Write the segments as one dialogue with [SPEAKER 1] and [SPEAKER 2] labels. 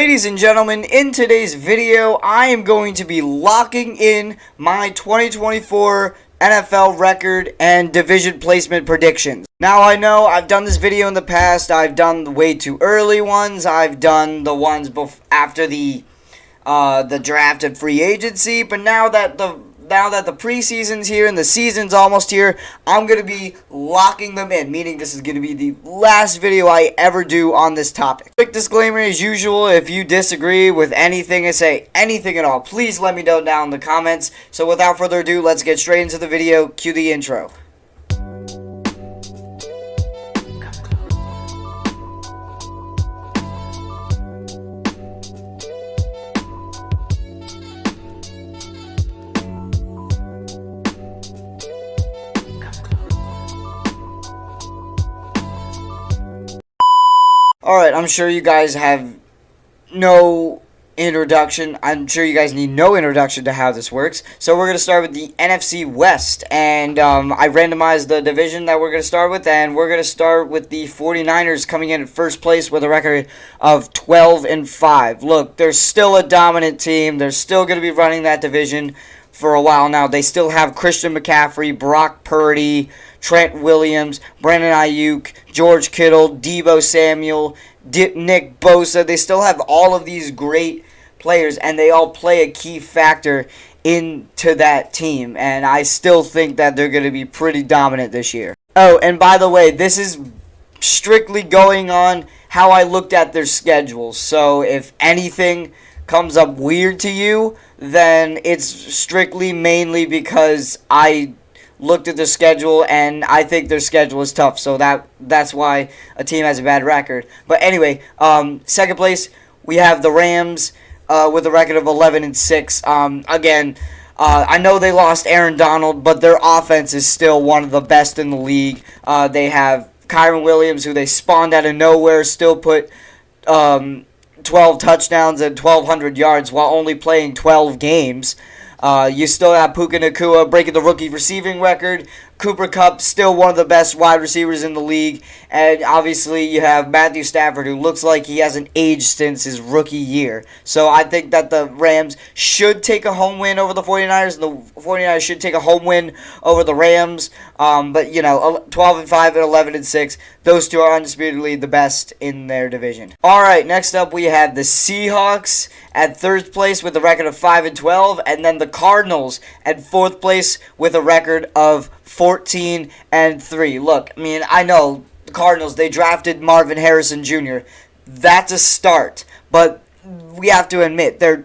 [SPEAKER 1] Ladies and gentlemen, in today's video, I am going to be locking in my 2024 NFL record and division placement predictions. Now, I know I've done this video in the past. I've done the way too early ones. I've done the ones after the draft and free agency. But now that the preseason's here and the season's almost here, I'm going to be locking them in, meaning this is going to be the last video I ever do on this topic. Quick disclaimer as usual, if you disagree with anything I say, anything at all, please let me know down in the comments. So without further ado, let's get straight into the video. Cue the intro. Alright, I'm sure you guys have no introduction. I'm sure you guys need no introduction to how this works. So we're going to start with the NFC West. And I randomized the division that we're going to start with. And we're going to start with the 49ers coming in at first place with a record of 12-5. Look, they're still a dominant team. They're still going to be running that division for a while now. They still have Christian McCaffrey, Brock Purdy, Trent Williams, Brandon Ayuk, George Kittle, Deebo Samuel, Nick Bosa. They still have all of these great players, and they all play a key factor into that team. And I still think that they're going to be pretty dominant this year. Oh, and by the way, this is strictly going on how I looked at their schedules. So if anything comes up weird to you, then it's strictly mainly because I looked at their schedule and I think their schedule is tough, so that's why a team has a bad record. But anyway, second place we have the Rams with a record of 11-6. Again, I know they lost Aaron Donald, but their offense is still one of the best in the league. They have Kyron Williams, who they spawned out of nowhere, still put 12 touchdowns and 1,200 yards while only playing 12 games. You still have Puka Nacua breaking the rookie receiving record. Cooper Kupp, still one of the best wide receivers in the league. And obviously you have Matthew Stafford, who looks like he hasn't aged since his rookie year. So I think that the Rams should take a home win over the 49ers. And the 49ers should take a home win over the Rams. But, you know, 12-5 and 11-6. Those two are undisputedly the best in their division. Alright, next up we have the Seahawks at third place with a record of 5-12. And then the Cardinals at fourth place with a record of 14-3. Look, I mean, I know the Cardinals, they drafted Marvin Harrison Jr. That's a start, but we have to admit the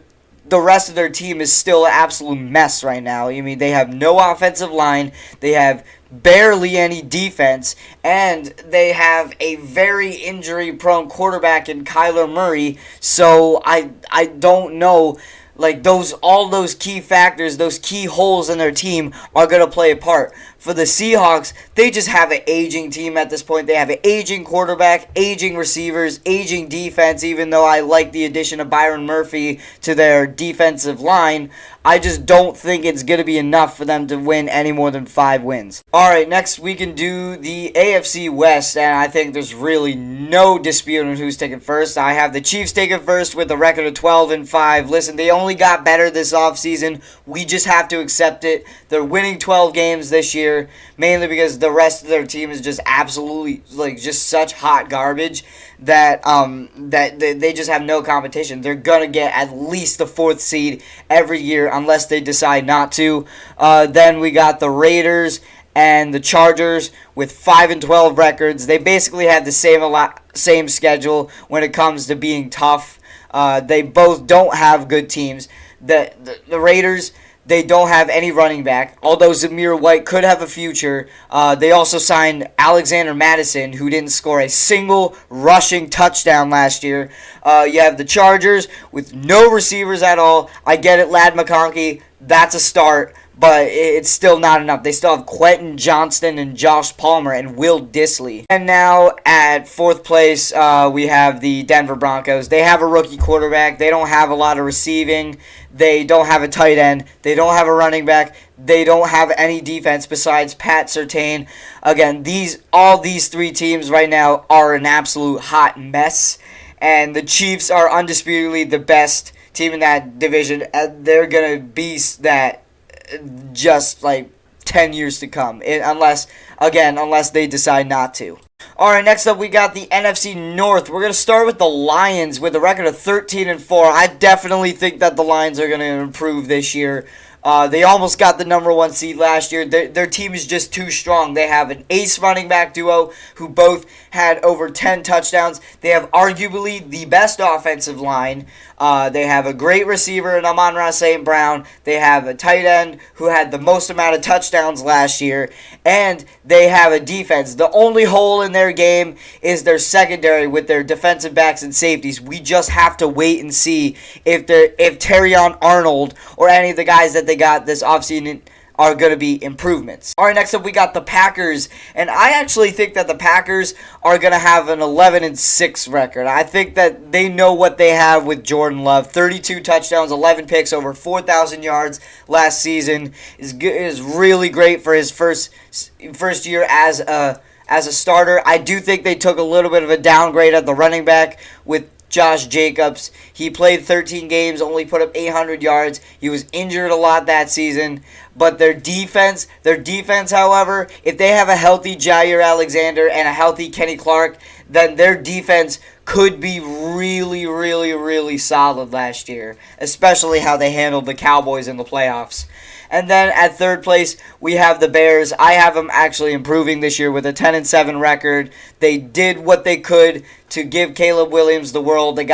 [SPEAKER 1] rest of their team is still an absolute mess right now. I mean, they have no offensive line, they have barely any defense, and they have a very injury-prone quarterback in Kyler Murray. So I don't know. Like, all those key factors, those key holes in their team are going to play a part. For the Seahawks, they just have an aging team at this point. They have an aging quarterback, aging receivers, aging defense. Even though I like the addition of Byron Murphy to their defensive line, I just don't think it's going to be enough for them to win any more than 5 wins. Alright, next we can do the AFC West, and I think there's really no dispute on who's taking first. I have the Chiefs taking first with a record of 12-5. Listen, they only got better this offseason. We just have to accept it. They're winning 12 games this year, mainly because the rest of their team is just absolutely, like, just such hot garbage that they just have no competition. They're gonna get at least the 4th seed every year unless they decide not to. Then we got the Raiders and the Chargers with 5-12 records. They basically have the same schedule when it comes to being tough. They both don't have good teams. The Raiders, they don't have any running back, although Zamir White could have a future. They also signed Alexander Madison, who didn't score a single rushing touchdown last year. You have the Chargers with no receivers at all. I get it, Lad McConkey, that's a start, but it's still not enough. They still have Quentin Johnston and Josh Palmer and Will Dissly. And now at fourth place, we have the Denver Broncos. They have a rookie quarterback. They don't have a lot of receiving. They don't have a tight end. They don't have a running back. They don't have any defense besides Pat Surtain. Again, all these three teams right now are an absolute hot mess. and the Chiefs are undisputedly the best team in that division, and they're gonna be that just like 10 years to come, unless they decide not to. Alright, next up we got the NFC North. We're going to start with the Lions with a record of 13-4. I definitely think that the Lions are going to improve this year. They almost got the number 1 seed last year. Their team is just too strong. They have an ace running back duo who both had over 10 touchdowns. They have arguably the best offensive line. They have a great receiver in Amon-Ra St. Brown. They have a tight end who had the most amount of touchdowns last year. And they have a defense. The only hole in their game is their secondary with their defensive backs and safeties. We just have to wait and see if Terrion Arnold or any of the guys that they got this offseason are going to be improvements. Alright, next up we got the Packers, and I actually think that the Packers are going to have an 11-6 record. I think that they know what they have with Jordan Love. 32 touchdowns, 11 picks, over 4,000 yards last season is really great for his first year as a starter. I do think they took a little bit of a downgrade at the running back with Josh Jacobs. He played 13 games, only put up 800 yards. He was injured a lot that season. But their defense, however, if they have a healthy Jair Alexander and a healthy Kenny Clark, then their defense could be really, really, really solid last year, especially how they handled the Cowboys in the playoffs. And then at third place, we have the Bears. I have them actually improving this year with a 10-7 record. They did what they could to give Caleb Williams the world. They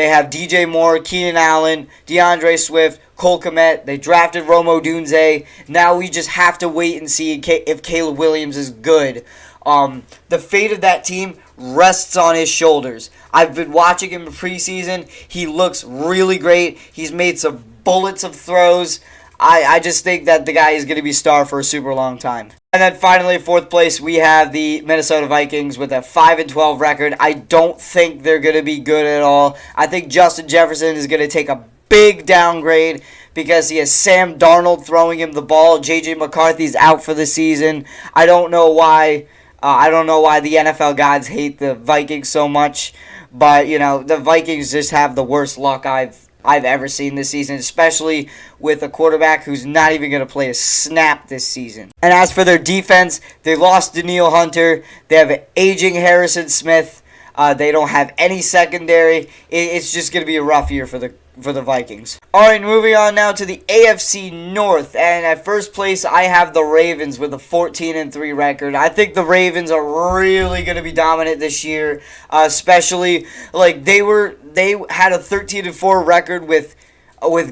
[SPEAKER 1] have DJ Moore, Keenan Allen, DeAndre Swift, Cole Kmet. They drafted Rome Odunze. Now we just have to wait and see if Caleb Williams is good. The fate of that team rests on his shoulders. I've been watching him in preseason. He looks really great. He's made some bullets of throws. I just think that the guy is going to be star for a super long time. And then finally, fourth place, we have the Minnesota Vikings with a 5-12 record. I don't think they're going to be good at all. I think Justin Jefferson is going to take a big downgrade because he has Sam Darnold throwing him the ball. J.J. McCarthy's out for the season. I don't know why. The NFL gods hate the Vikings so much, but the Vikings just have the worst luck I've ever seen this season, especially with a quarterback who's not even going to play a snap this season. And as for their defense, they lost Danielle Hunter. They have an aging Harrison Smith. They don't have any secondary. It's just going to be a rough year for the Vikings. Alright, moving on now to the AFC North. And at first place, I have the Ravens with a 14-3 record. I think the Ravens are really going to be dominant this year. Especially, they had a 13-4 record with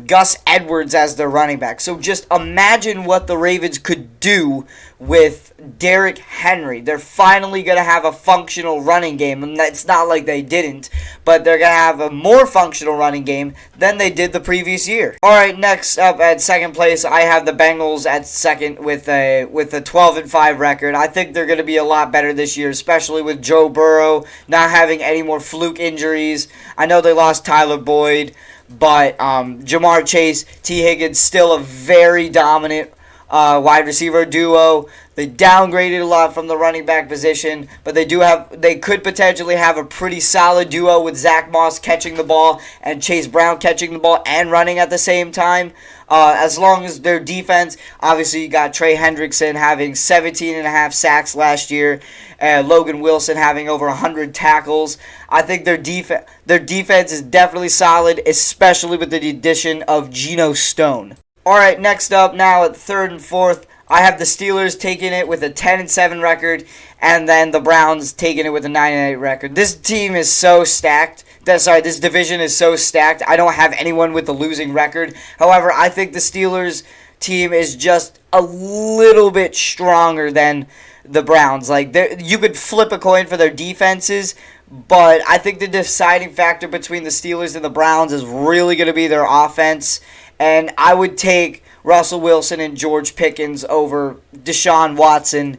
[SPEAKER 1] Gus Edwards as their running back. So just imagine what the Ravens could do with Derrick Henry. They're finally going to have a functional running game. And it's not like they didn't, but they're going to have a more functional running game than they did the previous year. Alright, next up at second place, I have the Bengals at second with a 12-5 record. I think they're going to be a lot better this year, especially with Joe Burrow not having any more fluke injuries. I know they lost Tyler Boyd, but Jamar Chase, T. Higgins, still a very dominant wide receiver duo. They downgraded a lot from the running back position, but they could potentially have a pretty solid duo with Zach Moss catching the ball and Chase Brown catching the ball and running at the same time. As long as their defense, obviously you got Trey Hendrickson having 17.5 sacks last year, Logan Wilson having over 100 tackles. I think their defense is definitely solid, especially with the addition of Geno Stone. Alright, next up now at third and fourth, I have the Steelers taking it with a 10-7 record, and then the Browns taking it with a 9-8 record. This team is so stacked. This division is so stacked. I don't have anyone with a losing record. However, I think the Steelers team is just a little bit stronger than the Browns. You could flip a coin for their defenses, but I think the deciding factor between the Steelers and the Browns is really going to be their offense. And I would take Russell Wilson and George Pickens over Deshaun Watson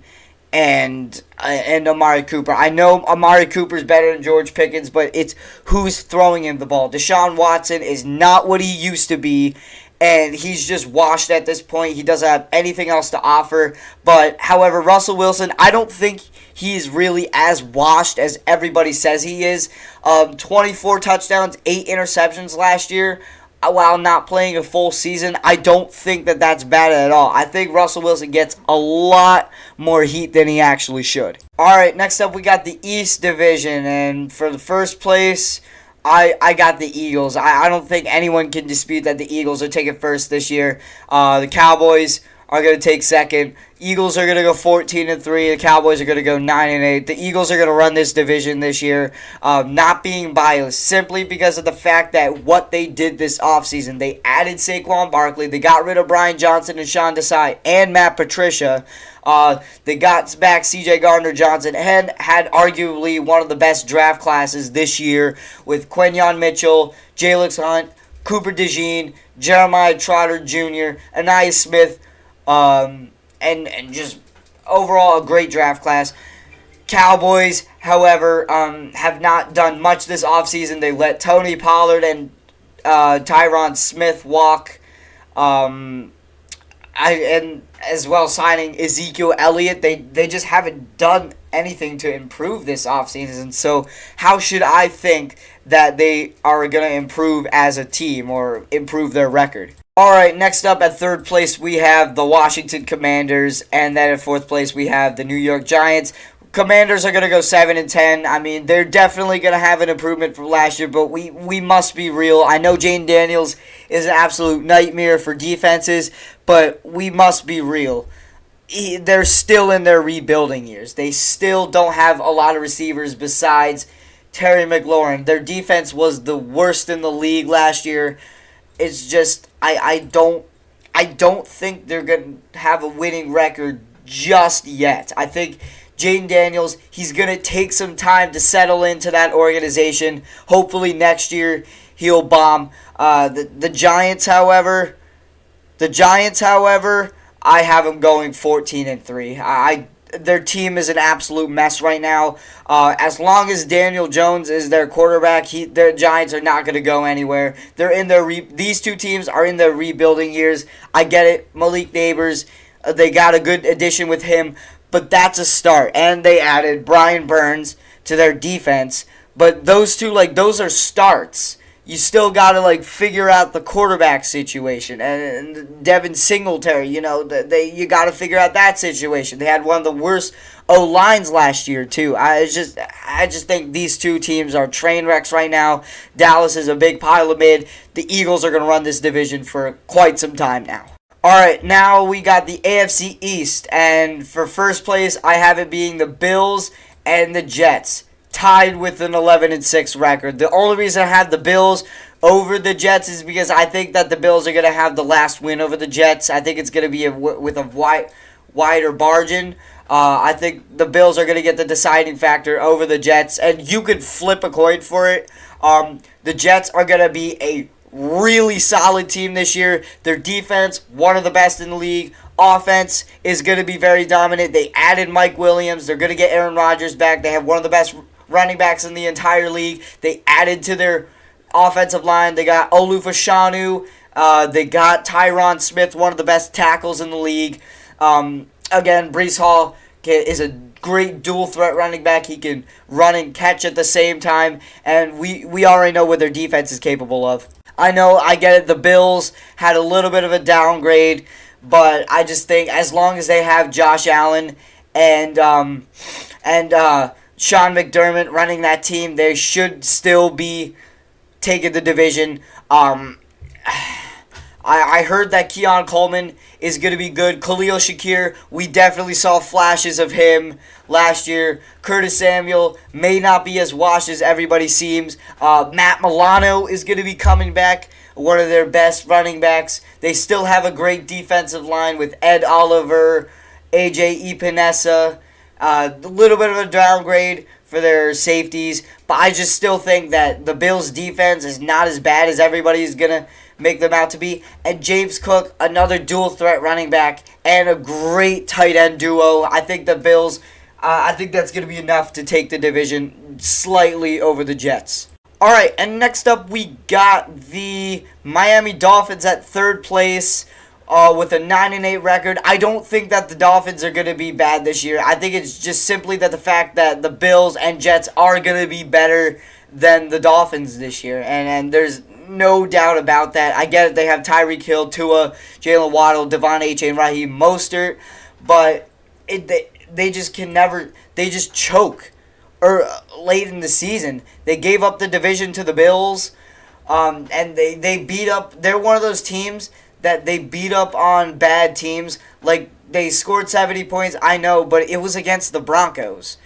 [SPEAKER 1] and Amari Cooper. I know Amari Cooper's better than George Pickens, but it's who's throwing him the ball. Deshaun Watson is not what he used to be, and he's just washed at this point. He doesn't have anything else to offer. But, however, Russell Wilson, I don't think he's really as washed as everybody says he is. 24 touchdowns, 8 interceptions last year while not playing a full season. I don't think that that's bad at all. I think Russell Wilson gets a lot more heat than he actually should. Alright, next up we got the East Division, and for the first place, I got the Eagles. I don't think anyone can dispute that the Eagles are taking first this year. The Cowboys are going to take second. Eagles are going to go 14-3. The Cowboys are going to go 9-8. The Eagles are going to run this division this year. Not being biased, simply because of the fact that what they did this offseason. They added Saquon Barkley. They got rid of Brian Johnson and Sean Desai and Matt Patricia. They got back C.J. Gardner-Johnson and had arguably one of the best draft classes this year with Quinyon Mitchell, Jalen Hunt, Cooper DeJean, Jeremiah Trotter Jr., Anais Smith, and just overall a great draft class. Cowboys, however, have not done much this offseason. They let Tony Pollard and Tyron Smith walk. And as well signing Ezekiel Elliott. They just haven't done anything to improve this offseason. So how should I think that they are going to improve as a team or improve their record? Alright, next up at third place we have the Washington Commanders, and then at fourth place we have the New York Giants. Commanders are going to go 7-10. I mean, they're definitely going to have an improvement from last year, but we must be real. I know Jane Daniels is an absolute nightmare for defenses, but we must be real. They're still in their rebuilding years. They still don't have a lot of receivers besides Terry McLaurin. Their defense was the worst in the league last year. It's just, I don't think they're going to have a winning record just yet. I think Jaden Daniels, he's going to take some time to settle into that organization. Hopefully next year he'll bomb. The Giants, however, I have them going 14-3. Their team is an absolute mess right now. As long as Daniel Jones is their quarterback, their Giants are not going to go anywhere. They're in their these two teams are in their rebuilding years. I get it. Malik Neighbors, they got a good addition with him, but that's a start. And they added Brian Burns to their defense. But those two, those are starts. You still got to, figure out the quarterback situation. And Devin Singletary, you got to figure out that situation. They had one of the worst O-lines last year, too. I just think these two teams are train wrecks right now. Dallas is a big pile of mid. The Eagles are going to run this division for quite some time now. Alright, now we got the AFC East. And for first place, I have it being the Bills and the Jets, tied with an 11-6 record. The only reason I have the Bills over the Jets is because I think that the Bills are going to have the last win over the Jets. I think it's going to be with a wider margin. I think the Bills are going to get the deciding factor over the Jets, and you could flip a coin for it. The Jets are going to be a really solid team this year. Their defense, one of the best in the league. Offense is going to be very dominant. They added Mike Williams. They're going to get Aaron Rodgers back. They have one of the best running backs in the entire league. They added to their offensive line. They got Olufashanu. They got Tyron Smith, one of the best tackles in the league. Again, Breece Hall is a great dual threat running back. He can run and catch at the same time. And we already know what their defense is capable of. I know, I get it. The Bills had a little bit of a downgrade, but I just think as long as they have Josh Allen and Sean McDermott running that team, they should still be taking the division. I heard that Keon Coleman is going to be good. Khalil Shakir, we definitely saw flashes of him last year. Curtis Samuel may not be as washed as everybody seems. Matt Milano is going to be coming back, one of their best running backs. They still have a great defensive line with Ed Oliver, AJ Epinesa. A little bit of a downgrade for their safeties, but I just still think that the Bills' defense is not as bad as everybody is going to make them out to be. And James Cook, another dual-threat running back, and a great tight end duo. I think the Bills, I think that's going to be enough to take the division slightly over the Jets. All right, and next up we got the Miami Dolphins at third place with a 9-8 record. I don't think that the Dolphins are going to be bad this year. I think it's just simply that the fact that the Bills and Jets are going to be better than the Dolphins this year, and there's no doubt about that. I get it. They have Tyreek Hill, Tua, Jalen Waddle, Devon Achane, and Raheem Mostert, but they just can never. They just choke. Or late in the season, they gave up the division to the Bills, and they beat up. They're one of those teams that they beat up on bad teams. Like, they scored 70 points, I know, but it was against the Broncos.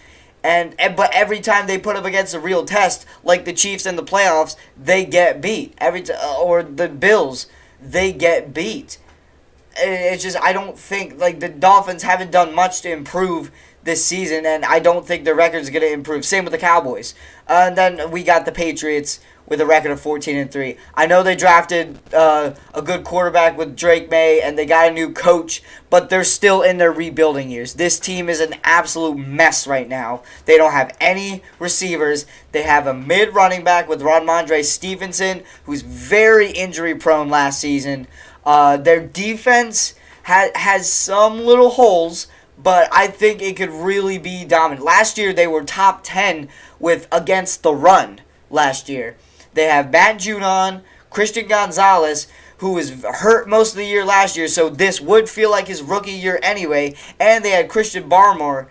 [SPEAKER 1] But every time they put up against a real test, like the Chiefs in the playoffs, they get beat. Or the Bills, they get beat. It's just, I don't think, like, the Dolphins haven't done much to improve this season, and I don't think their record's going to improve. Same with the Cowboys. And then we got the Patriots with a record of 14-3. I know they drafted a good quarterback with Drake May, and they got a new coach, but they're still in their rebuilding years. This team is an absolute mess right now. They don't have any receivers. They have a mid-running back with Ramondre Stevenson, who's very injury-prone last season. Their defense has some little holes, but I think it could really be dominant. Last year, they were top 10 against the run last year. They have Matt Judon, Christian Gonzalez, who was hurt most of the year last year, so this would feel like his rookie year anyway. And they had Christian Barmore,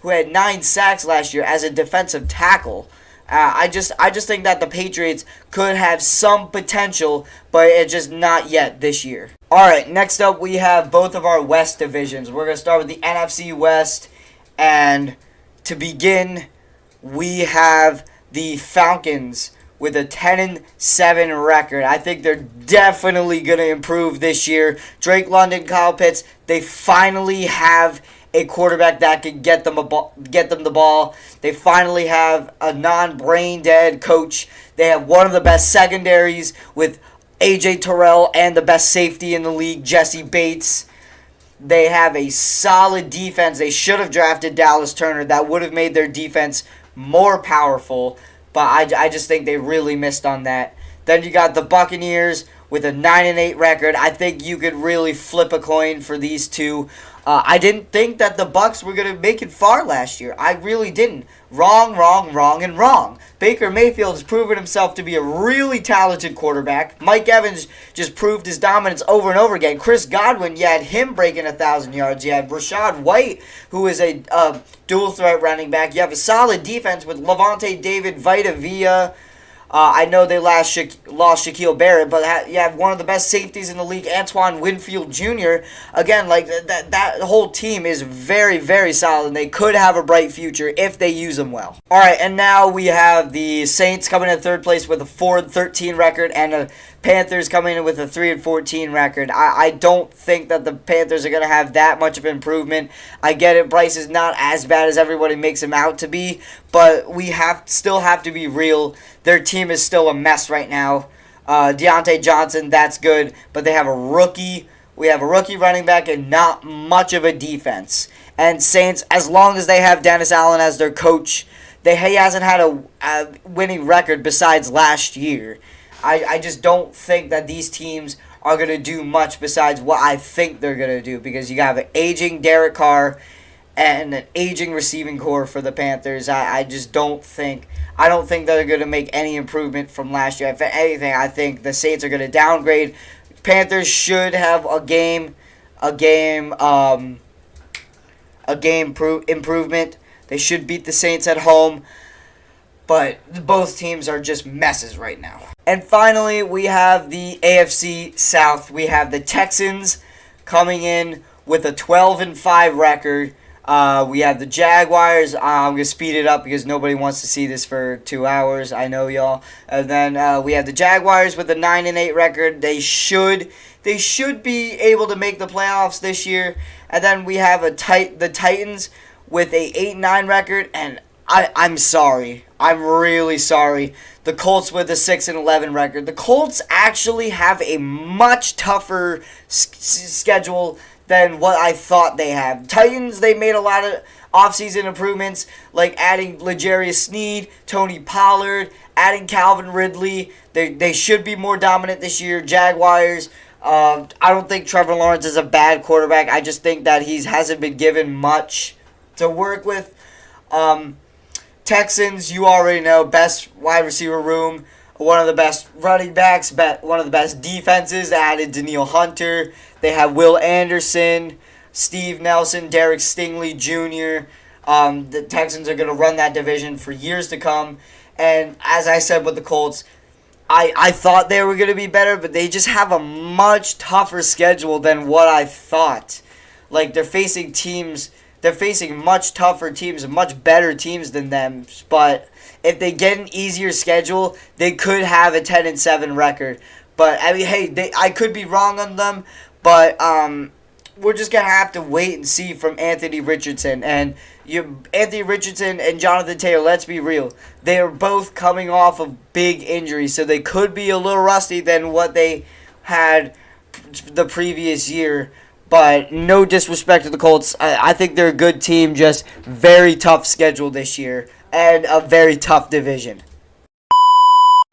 [SPEAKER 1] who had 9 sacks last year as a defensive tackle. I just think that the Patriots could have some potential, but it's just not yet this year. All right, next up we have both of our West divisions. We're going to start with the NFC West, and to begin, we have the Falcons with a 10-7 record. I think they're definitely going to improve this year. Drake London, Kyle Pitts, they finally have a quarterback that can get them the ball. They finally have a non-brain dead coach. They have one of the best secondaries with A.J. Terrell and the best safety in the league, Jesse Bates. They have a solid defense. They should have drafted Dallas Turner. That would have made their defense more powerful, but I just think they really missed on that. Then you got the Buccaneers with a 9-8 record. I think you could really flip a coin for these two. I didn't think that the Bucs were going to make it far last year. I really didn't. Wrong, and wrong. Baker Mayfield has proven himself to be a really talented quarterback. Mike Evans just proved his dominance over and over again. Chris Godwin, you had him breaking 1,000 yards. You had Rashad White, who is a dual threat running back. You have a solid defense with Levante David, Vita Vea. I know they lost Shaquille Barrett, but you have one of the best safeties in the league, Antoine Winfield Jr. Again, like that whole team is very, very solid, and they could have a bright future if they use them well. All right, and now we have the Saints coming in third place with a 4-13 record, and the Panthers coming in with a 3-14 record. I don't think that the Panthers are going to have that much of improvement. I get it, Bryce is not as bad as everybody makes him out to be, but we still have to be real. Their team is still a mess right now. Deontay Johnson, that's good, but they have a rookie. We have a rookie running back and not much of a defense. And Saints, as long as they have Dennis Allen as their coach, he hasn't had a winning record besides last year. I just don't think that these teams are going to do much besides what I think they're going to do, because you have an aging Derek Carr and an aging receiving core for the Panthers. I don't think they're going to make any improvement from last year. If anything, I think the Saints are going to downgrade. Panthers should have a game improvement. They should beat the Saints at home, but both teams are just messes right now. And finally, we have the AFC South. We have the Texans coming in with a 12-5 record. We have the Jaguars. I'm going to speed it up because nobody wants to see this for 2 hours. I know y'all. And then we have the Jaguars with a 9-8 record. They should be able to make the playoffs this year. And then we have the Titans with a 8-9 record. And I'm sorry. I'm really sorry. The Colts with a 6-11 record. The Colts actually have a much tougher schedule than what I thought they have. Titans, they made a lot of offseason improvements, like adding L'Jarius Sneed, Tony Pollard, adding Calvin Ridley, they should be more dominant this year. Jaguars, I don't think Trevor Lawrence is a bad quarterback. I just think that he hasn't been given much to work with. Texans, you already know, best wide receiver room, one of the best running backs, one of the best defenses. Added Danielle Hunter. They have Will Anderson, Steve Nelson, Derek Stingley Jr. The Texans are going to run that division for years to come. And as I said with the Colts, I thought they were going to be better, but they just have a much tougher schedule than what I thought. Like, they're facing much tougher teams, much better teams than them. But if they get an easier schedule, they could have a 10-7 record. But I mean, hey, I could be wrong on them, but we're just gonna have to wait and see from Anthony Richardson. And Anthony Richardson and Jonathan Taylor, let's be real, they are both coming off of big injuries, so they could be a little rusty than what they had the previous year. But no disrespect to the Colts. I think they're a good team, just very tough schedule this year and a very tough division.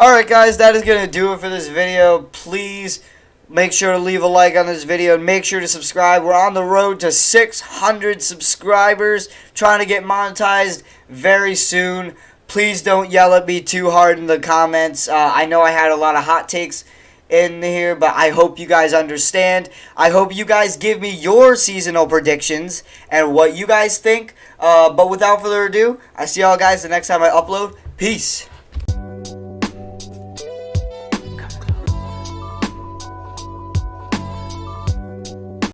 [SPEAKER 1] Alright guys, that is going to do it for this video. Please make sure to leave a like on this video and make sure to subscribe. We're on the road to 600 subscribers, trying to get monetized very soon. Please don't yell at me too hard in the comments. I know I had a lot of hot takes in here, but I hope you guys understand. I hope you guys give me your seasonal predictions and what you guys think. But without further ado, I see y'all guys the next time I upload. Peace.